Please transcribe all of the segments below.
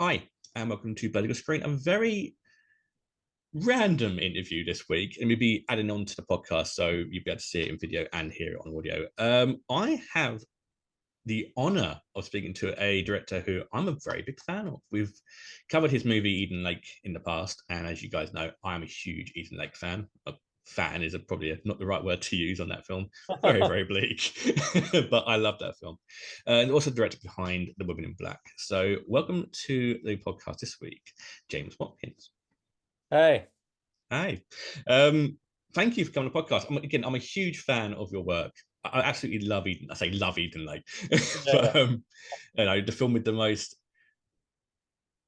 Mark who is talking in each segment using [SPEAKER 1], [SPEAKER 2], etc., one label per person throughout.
[SPEAKER 1] Hi, and welcome to Bloody Good Screen. A very random interview this week, and we'll be adding on to the podcast, so you'll be able to see it in video and hear it on audio. I have the honor of speaking to a director who I'm a very big fan of. We've covered his movie Eden Lake in the past, and as you guys know, I'm a huge Eden Lake fan. A fan is probably not the right word to use on that film. Very, very bleak, but I love that film. And also the director behind The Woman in Black. So welcome to the podcast this week, James Watkins.
[SPEAKER 2] Hey.
[SPEAKER 1] Hi. Thank you for coming to the podcast. I'm a huge fan of your work. I absolutely love Eden. I say love Eden Lake.
[SPEAKER 2] Yeah.
[SPEAKER 1] But the film with the most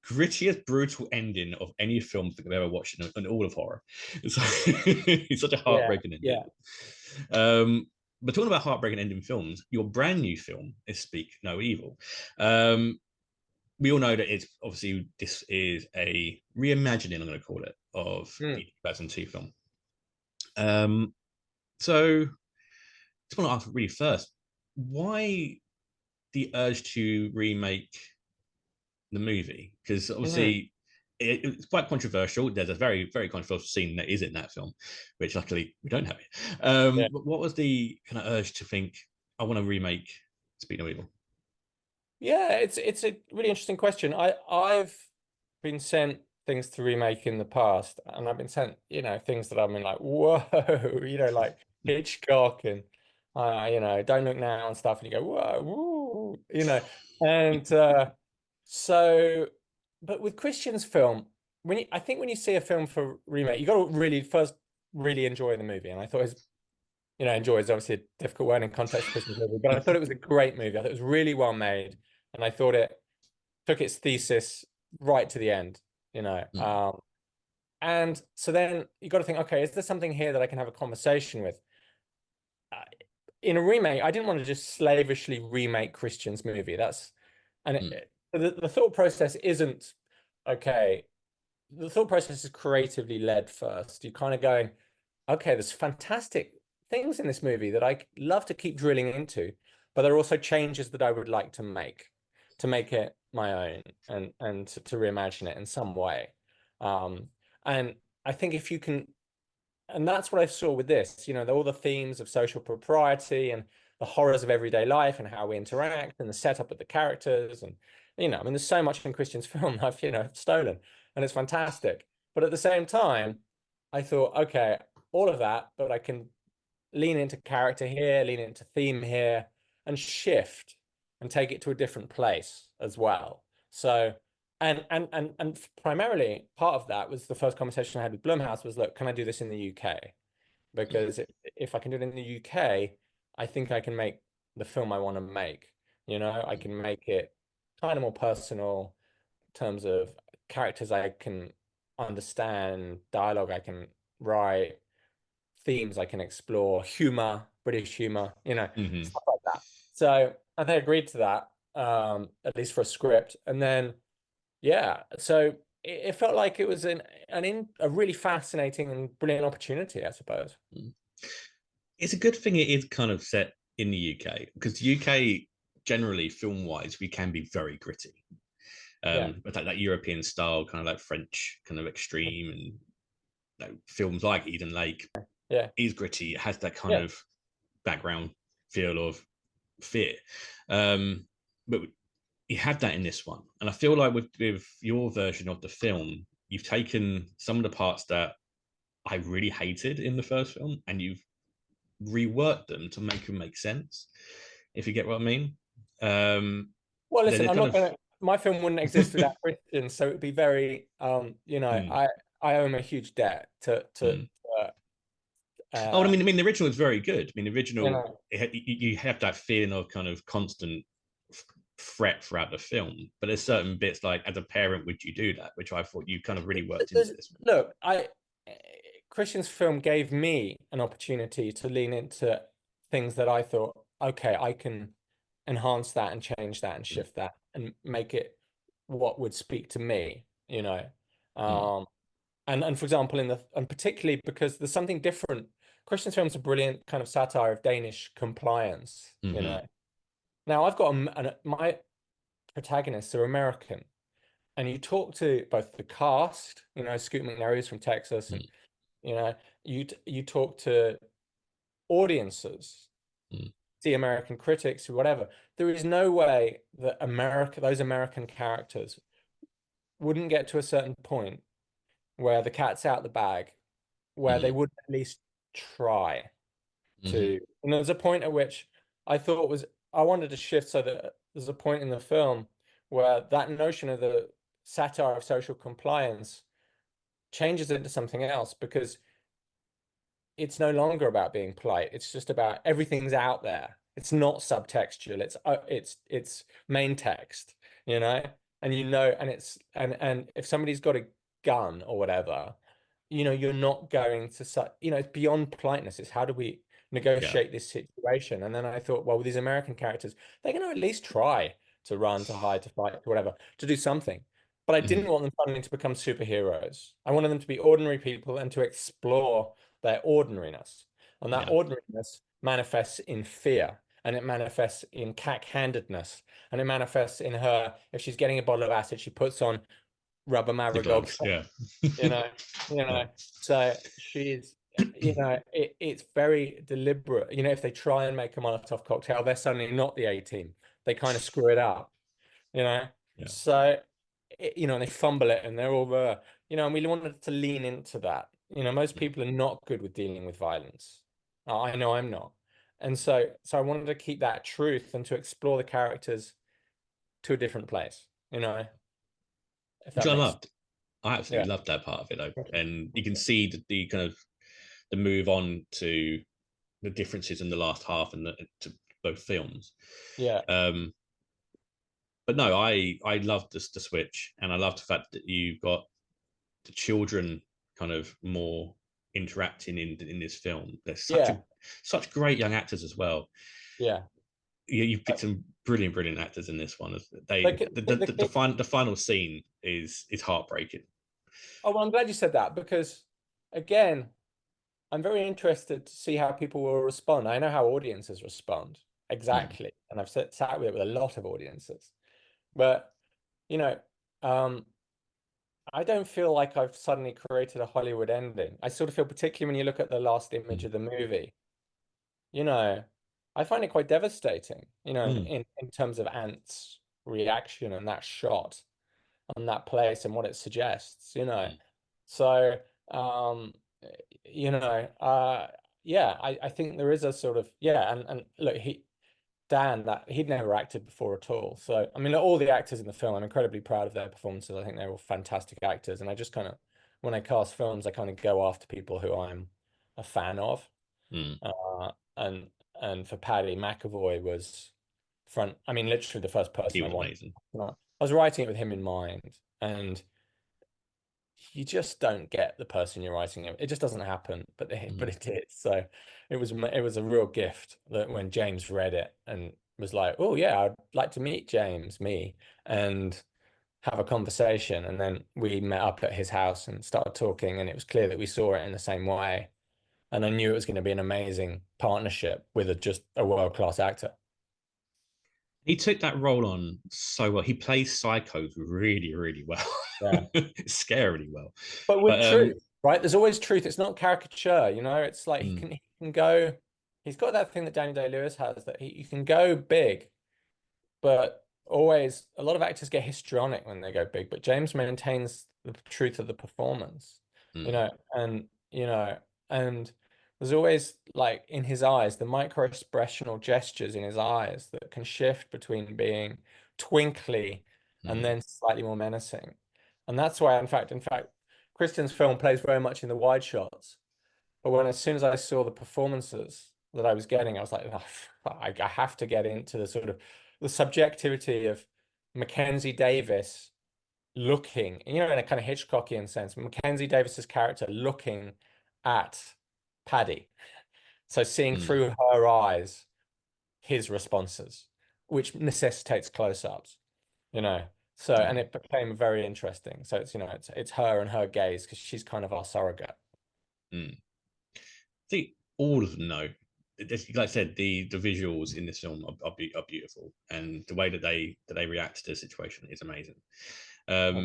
[SPEAKER 1] grittiest, brutal ending of any film that I've ever watched in all of horror. So it's such a heartbreaking ending. But talking about heartbreaking ending films, your brand new film is Speak No Evil. We all know that this is a reimagining, I'm going to call it, of the 2002 film. So I just want to ask really first, why the urge to remake the movie? Because obviously it's quite controversial. There's a very, very controversial scene that is in that film, which luckily we don't have it. But what was the kind of urge to think, I want to remake Speak No Evil?
[SPEAKER 2] Yeah, it's a really interesting question. I've been sent things to remake in the past, and I've been sent, things that I've been like, whoa, like Hitchcock and Don't Look Now and stuff, and you go, whoa, woo, and so, but with Christian's film, I think when you see a film for remake, you got to really first really enjoy the movie, and I thought his enjoy is obviously a difficult word in context of Christmas movie, but I thought it was a great movie. I thought it was really well made, and I thought it took its thesis right to the end, and so then you got to think, okay, is there something here that I can have a conversation with? In a remake, I didn't want to just slavishly remake Christian's movie. The thought process isn't, okay, the thought process is creatively led first. You're kind of going, okay, there's fantastic things in this movie that I love to keep drilling into, but there are also changes that I would like to make it my own and to reimagine it in some way. And I think if you can, and that's what I saw with this, all the themes of social propriety and the horrors of everyday life and how we interact and the setup of the characters. And, there's so much in Christian's film I've, stolen, and it's fantastic. But at the same time, I thought, okay, all of that, but I can lean into character here, lean into theme here, and shift and take it to a different place as well. So, and primarily part of that was the first conversation I had with Blumhouse was, look, can I do this in the UK? Because if I can do it in the UK, I think I can make the film I want to make. I can make it kind of more personal in terms of characters I can understand, dialogue I can write, themes I can explore, humor, British humor, stuff like that. So and they agreed to that, at least for a script. And then, so it felt like it was a really fascinating and brilliant opportunity, I suppose.
[SPEAKER 1] It's a good thing it is kind of set in the UK, because the UK generally, film-wise, we can be very gritty. But that European style, kind of like French, kind of extreme, and films like Eden Lake is gritty. It has that kind of background feel of fear. But you had that in this one. And I feel like with your version of the film, you've taken some of the parts that I really hated in the first film and you've reworked them to make them make sense, if you get what I mean.
[SPEAKER 2] Well, listen, I'm not going to, my film wouldn't exist without Christian, so it'd be very, I owe him a huge debt to
[SPEAKER 1] I mean, the original is very good. I mean, the original, you have that feeling of kind of constant threat throughout the film, but there's certain bits like, as a parent, would you do that? Which I thought you kind of really worked into this one.
[SPEAKER 2] Look, Christian's film gave me an opportunity to lean into things that I thought, okay, I can enhance that and change that and shift that and make it what would speak to me, and for example, and particularly because there's something different. Christian's film's a brilliant kind of satire of Danish compliance, Now I've got my protagonists are American, and you talk to both the cast, you know, Scoot McNairy's from Texas, and
[SPEAKER 1] mm,
[SPEAKER 2] you know, you talk to audiences,
[SPEAKER 1] mm,
[SPEAKER 2] the American critics or whatever. There is no way that those American characters wouldn't get to a certain point where the cat's out the bag, where they
[SPEAKER 1] mm,
[SPEAKER 2] would at least try
[SPEAKER 1] mhm.
[SPEAKER 2] to. And there's a point at which I thought was I wanted to shift so that there's a point in the film where that notion of the satire of social compliance changes into something else because it's no longer about being polite. It's just about everything's out there. It's not subtextual. It's main text, you know, and you know, and it's and if somebody's got a gun or whatever, you know, you're not going to, you know, it's beyond politeness. It's how do we
[SPEAKER 1] Yeah.
[SPEAKER 2] negotiate this situation? And then I thought, well, with these American characters, they're going to at least try to run, to hide, to fight, to whatever, to do something. But I didn't
[SPEAKER 1] Mhm.
[SPEAKER 2] want them suddenly to become superheroes. I wanted them to be ordinary people and to explore their ordinariness. And that
[SPEAKER 1] Yeah.
[SPEAKER 2] ordinariness manifests in fear, and it manifests in cack-handedness, and it manifests in her, if she's getting a bottle of acid, she puts on rubber
[SPEAKER 1] The
[SPEAKER 2] Marigol,
[SPEAKER 1] gloves. Yeah.
[SPEAKER 2] you know,
[SPEAKER 1] Yeah.
[SPEAKER 2] so she's, you know, it's very deliberate. You know, if they try and make a Molotov cocktail, they're suddenly not the A team. They kind of screw it up, you know.
[SPEAKER 1] Yeah.
[SPEAKER 2] So, you know, and they fumble it and they're all there, you know, and we wanted to lean into that. You know, most
[SPEAKER 1] Mm.
[SPEAKER 2] people are not good with dealing with violence. I know I'm not. And so I wanted to keep that truth and to explore the characters to a different place, you know, if
[SPEAKER 1] Which
[SPEAKER 2] that
[SPEAKER 1] I
[SPEAKER 2] makes,
[SPEAKER 1] loved. I
[SPEAKER 2] yeah.
[SPEAKER 1] absolutely loved that part of it though. And you can see the kind of the move on to the differences in the last half and to both films.
[SPEAKER 2] Yeah.
[SPEAKER 1] Um, but no, I loved the switch, and I loved the fact that you got the children kind of more interacting in this film. They're
[SPEAKER 2] Yeah.
[SPEAKER 1] such great young actors as well.
[SPEAKER 2] Yeah.
[SPEAKER 1] You picked some brilliant actors in this one. They
[SPEAKER 2] Like
[SPEAKER 1] the final scene is heartbreaking.
[SPEAKER 2] oh, well, I'm glad you said that because, again, I'm very interested to see how people will respond. I know how audiences respond
[SPEAKER 1] Mm,
[SPEAKER 2] exactly, and I've sat with it with a lot of audiences. But you know, um, I don't feel like I've suddenly created a Hollywood ending. I sort of feel, particularly when you look at the last image
[SPEAKER 1] mm,
[SPEAKER 2] of the movie, you know, I find it quite devastating. You know,
[SPEAKER 1] mm,
[SPEAKER 2] in terms of Ant's reaction and that shot on that place and what it suggests. You know,
[SPEAKER 1] mm,
[SPEAKER 2] so, um, you know, yeah, I think there is a sort of, yeah, and look, Dan, that he'd never acted before at all. So, I mean, all the actors in the film, I'm incredibly proud of their performances. I think they're all fantastic actors. And I just kind of, when I cast films, I kind of go after people who I'm a fan of.
[SPEAKER 1] mm.
[SPEAKER 2] Uh, and and for Paddy, McAvoy was front, I mean, literally the first
[SPEAKER 1] He
[SPEAKER 2] person I
[SPEAKER 1] was
[SPEAKER 2] wanted.
[SPEAKER 1] amazing.
[SPEAKER 2] I was writing it with him in mind, and you just don't get the person you're writing it. It just doesn't happen, but
[SPEAKER 1] Mm.
[SPEAKER 2] it did. So it was a real gift that when James read it and was like, "Oh yeah, I'd like to meet James, me," and have a conversation. And then we met up at his house and started talking, and it was clear that we saw it in the same way. And I knew it was going to be an amazing partnership with just a world-class actor.
[SPEAKER 1] He took that role on so well. He plays psychos really well,
[SPEAKER 2] Yeah.
[SPEAKER 1] scarily well.
[SPEAKER 2] But with
[SPEAKER 1] But
[SPEAKER 2] truth, right? There's always truth. It's not caricature, you know. It's like
[SPEAKER 1] mm,
[SPEAKER 2] he can go. He's got that thing that Daniel Day-Lewis has that he can go big, but always a lot of actors get histrionic when they go big. But James maintains the truth of the performance, you
[SPEAKER 1] mm,
[SPEAKER 2] know, and you know, and there's always like in his eyes the micro expressional gestures in his eyes that can shift between being twinkly and
[SPEAKER 1] mm,
[SPEAKER 2] then slightly more menacing. And that's why, in fact, Christian's film plays very much in the wide shots. But when as soon as I saw the performances that I was getting, I was like, oh, I have to get into the sort of the subjectivity of Mackenzie Davis looking, you know, in a kind of Hitchcockian sense, Mackenzie Davis's character looking at Paddy. So seeing
[SPEAKER 1] mm,
[SPEAKER 2] through her eyes his responses, which necessitates close-ups, you know. So,
[SPEAKER 1] yeah.
[SPEAKER 2] and it became very interesting. So it's, you know, it's her and her gaze because she's kind of our surrogate.
[SPEAKER 1] Mm. I think all of them know. like I said, the visuals in this film are beautiful, and the way that they react to the situation is amazing. But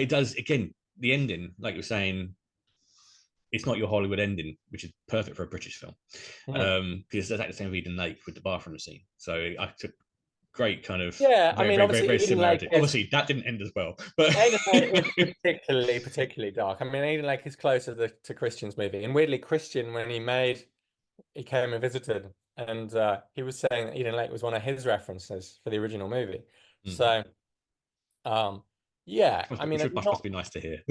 [SPEAKER 1] it does, again, the ending, like you're saying, it's not your Hollywood ending, which is perfect for a British film, because that's like the same with Eden Lake with the bathroom scene. So I took great kind of
[SPEAKER 2] Yeah, I mean,
[SPEAKER 1] very
[SPEAKER 2] obviously Eden Lake
[SPEAKER 1] similarity. Obviously, that didn't end as well, but
[SPEAKER 2] Eden Lake is particularly dark. I mean, Eden Lake is closer to Christian's movie, and weirdly, Christian, when he came and visited, and he was saying that Eden Lake was one of his references for the original movie. So, yeah, I mean,
[SPEAKER 1] which must be nice to hear.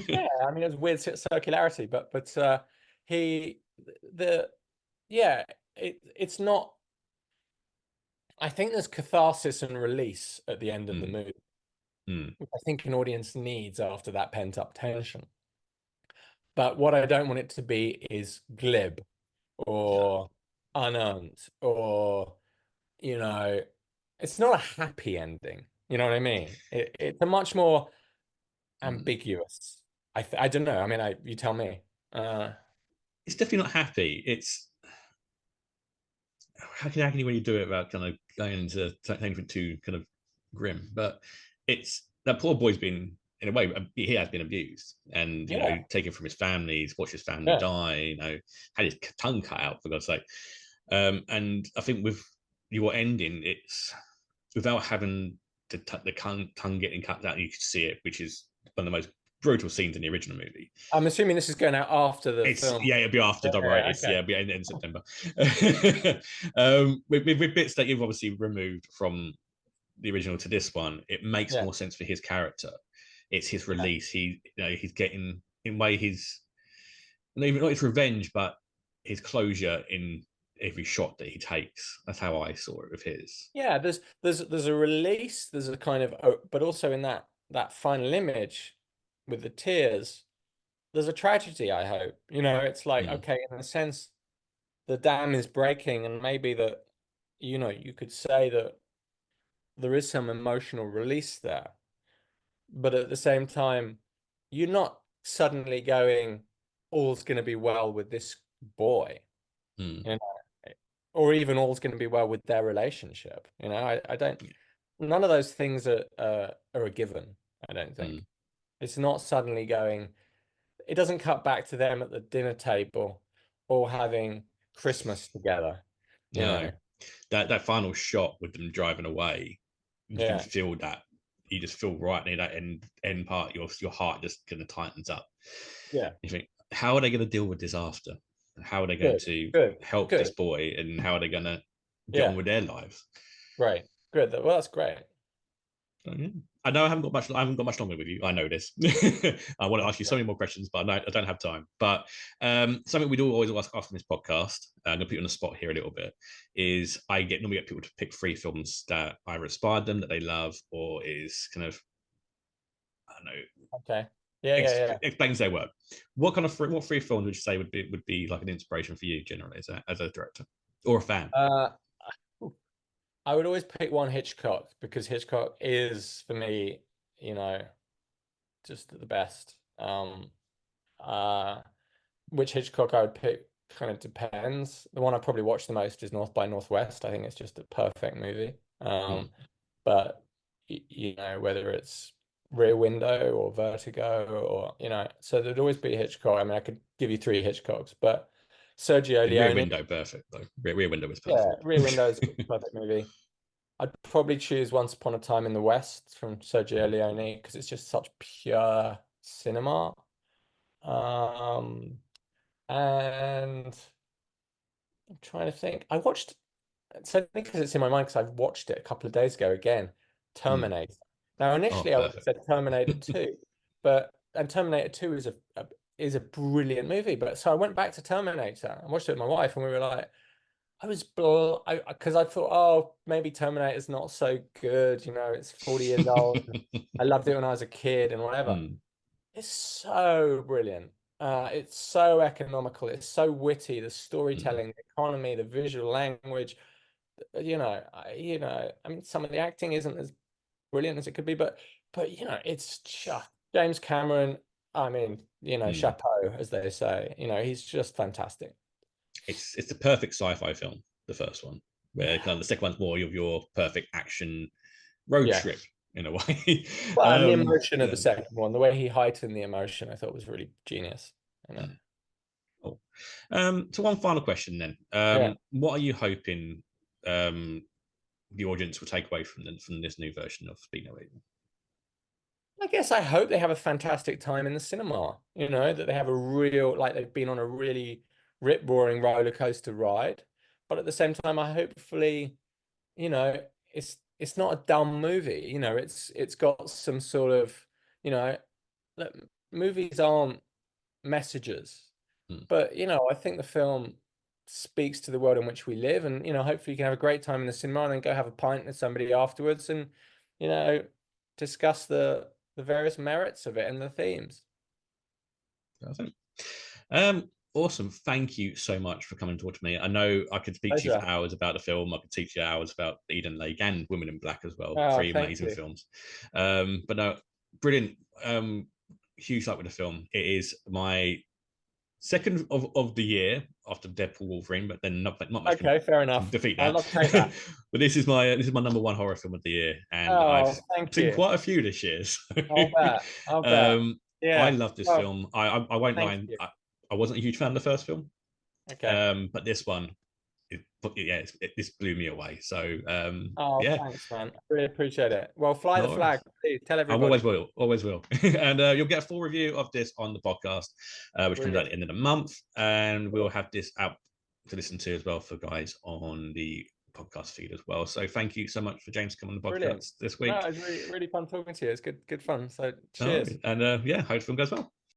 [SPEAKER 2] yeah, I mean, it's weird circularity, but he the yeah, it's not. I think there's catharsis and release at the end of the movie, which I think an audience needs after that pent-up tension. But what I don't want it to be is glib or unearned or, it's not a happy ending. You know what I mean? It's a much more ambiguous. I don't know. I mean, you tell me.
[SPEAKER 1] It's definitely not happy. It's how can you really do it without kind of going into anything too kind of grim? But it's that poor boy's been, in a way, he has been abused and taken from his family. He's watched his family die. Had his tongue cut out, for God's sake. And I think with your ending, it's without having the tongue getting cut out, you can see it, which is one of the most brutal scenes in the original movie.
[SPEAKER 2] I'm assuming this is going out after the film.
[SPEAKER 1] Yeah, it'll be after, right? It's it'll be in September. With bits that you've obviously removed from the original to this one, it makes more sense for his character. It's his release. He's getting, in a way, not his revenge, but his closure in every shot that he takes. That's how I saw it with his.
[SPEAKER 2] Yeah, there's a release, there's a kind of, but also in that final image with the tears, there's a tragedy, I hope. It's like, okay, in a sense, the dam is breaking, and maybe that, you could say that there is some emotional release there. But at the same time, you're not suddenly going, all's going to be well with this boy, or even all's going to be well with their relationship. I don't, none of those things are a given, I don't think. It's not suddenly going, it doesn't cut back to them at the dinner table or having Christmas together.
[SPEAKER 1] That final shot with them driving away, you can feel that. You just feel right near that end part. Your heart just kind of tightens up.
[SPEAKER 2] Yeah.
[SPEAKER 1] You think, how are they going to deal with this after? How are they going to help this boy, and how are they going to get on with their lives?
[SPEAKER 2] Right. Good. Well, that's great.
[SPEAKER 1] I know I haven't got much longer with you. I know this. I want to ask you so many more questions, but I don't have time. But something we do always ask on this podcast, I'm going to put you on the spot here a little bit, is normally get people to pick 3 films that either inspired them, that they love, or is kind of, I don't know.
[SPEAKER 2] Okay. Yeah.
[SPEAKER 1] Explains their work. What 3 films would you say would be like an inspiration for you generally as a director or a fan?
[SPEAKER 2] I would always pick one Hitchcock, because Hitchcock is, for me, just the best. Which Hitchcock I would pick kind of depends. The one I probably watch the most is North by Northwest. I think it's just a perfect movie. But whether it's Rear Window or Vertigo, or so there'd always be Hitchcock. I mean, I could give you 3 Hitchcocks, but Sergio Leone.
[SPEAKER 1] Rear Window, perfect though. Rear Window was perfect.
[SPEAKER 2] Yeah, Rear Window is a perfect movie. I'd probably choose Once Upon a Time in the West from Sergio Leone, because it's just such pure cinema. And I'm trying to think. So I think because it's in my mind, because I've watched it a couple of days ago again, Terminator. Now, initially I would have said Terminator 2, and Terminator 2 is a brilliant movie. But so I went back to Terminator and watched it with my wife, and we were like, because I thought, oh, maybe Terminator's not so good. It's 40 years old. I loved it when I was a kid and whatever. It's so brilliant. It's so economical. It's so witty. The storytelling, the economy, the visual language. I mean, some of the acting isn't as brilliant as it could be, but it's just James Cameron. I mean, chapeau, as they say. He's just fantastic.
[SPEAKER 1] it's the perfect sci-fi film, the first one, where kind of the second one's more of your perfect action road
[SPEAKER 2] Yeah.
[SPEAKER 1] trip in a way.
[SPEAKER 2] Well, and the emotion of
[SPEAKER 1] Yeah.
[SPEAKER 2] the second one, the way he heightened the emotion, I thought was really genius. You know?
[SPEAKER 1] Cool. So one final question then.
[SPEAKER 2] Yeah.
[SPEAKER 1] What are you hoping the audience will take away from this new version of Speak No Evil?
[SPEAKER 2] I guess I hope they have a fantastic time in the cinema, you know, that they have a real, like they've been on a really rip-roaring roller coaster ride. But at the same time, I hopefully, you know, it's not a dumb movie. You know, it's got some sort of, you know, look, movies aren't messages, but you know, I think the film speaks to the world in which we live, and you know, hopefully you can have a great time in the cinema and then go have a pint with somebody afterwards, and you know, discuss the various merits of it and the themes.
[SPEAKER 1] Perfect. Awesome. Thank you so much for coming to talk to me. I know I could speak to you for
[SPEAKER 2] Pleasure.
[SPEAKER 1] hours about the film. I could teach you hours about Eden Lake and Women in Black as well.
[SPEAKER 2] Oh,
[SPEAKER 1] Three
[SPEAKER 2] thank
[SPEAKER 1] amazing
[SPEAKER 2] you.
[SPEAKER 1] films. But no, brilliant. Huge luck with the film. It is my second of the year after Deadpool Wolverine, but then not much
[SPEAKER 2] Okay, fair
[SPEAKER 1] can
[SPEAKER 2] enough.
[SPEAKER 1] defeat
[SPEAKER 2] I'll
[SPEAKER 1] that.
[SPEAKER 2] take that.
[SPEAKER 1] But this is my number one horror film of the year, and I've
[SPEAKER 2] Oh, thank
[SPEAKER 1] seen
[SPEAKER 2] you.
[SPEAKER 1] quite a few this year. So
[SPEAKER 2] I'll bet. I'll bet.
[SPEAKER 1] um, I
[SPEAKER 2] Yeah.
[SPEAKER 1] love this
[SPEAKER 2] Well,
[SPEAKER 1] film. I won't
[SPEAKER 2] thank
[SPEAKER 1] lie.
[SPEAKER 2] you.
[SPEAKER 1] I wasn't a huge fan of the first film,
[SPEAKER 2] Okay.
[SPEAKER 1] but this one, this blew me away. So
[SPEAKER 2] Oh,
[SPEAKER 1] yeah,
[SPEAKER 2] thanks, man. I really appreciate it. Well, fly the
[SPEAKER 1] no
[SPEAKER 2] flag,
[SPEAKER 1] worries.
[SPEAKER 2] please. Tell
[SPEAKER 1] I always
[SPEAKER 2] everybody.
[SPEAKER 1] will, always will. And you'll get a full review of this on the podcast, which comes out at
[SPEAKER 2] Brilliant.
[SPEAKER 1] the end of the month. And we'll have this out to listen to as well for guys on the podcast feed as well. So thank you so much for James coming on the
[SPEAKER 2] Brilliant.
[SPEAKER 1] podcast this
[SPEAKER 2] No,
[SPEAKER 1] week.
[SPEAKER 2] it was really, really fun talking to you. It's good fun. So cheers.
[SPEAKER 1] And yeah, hope the film goes well.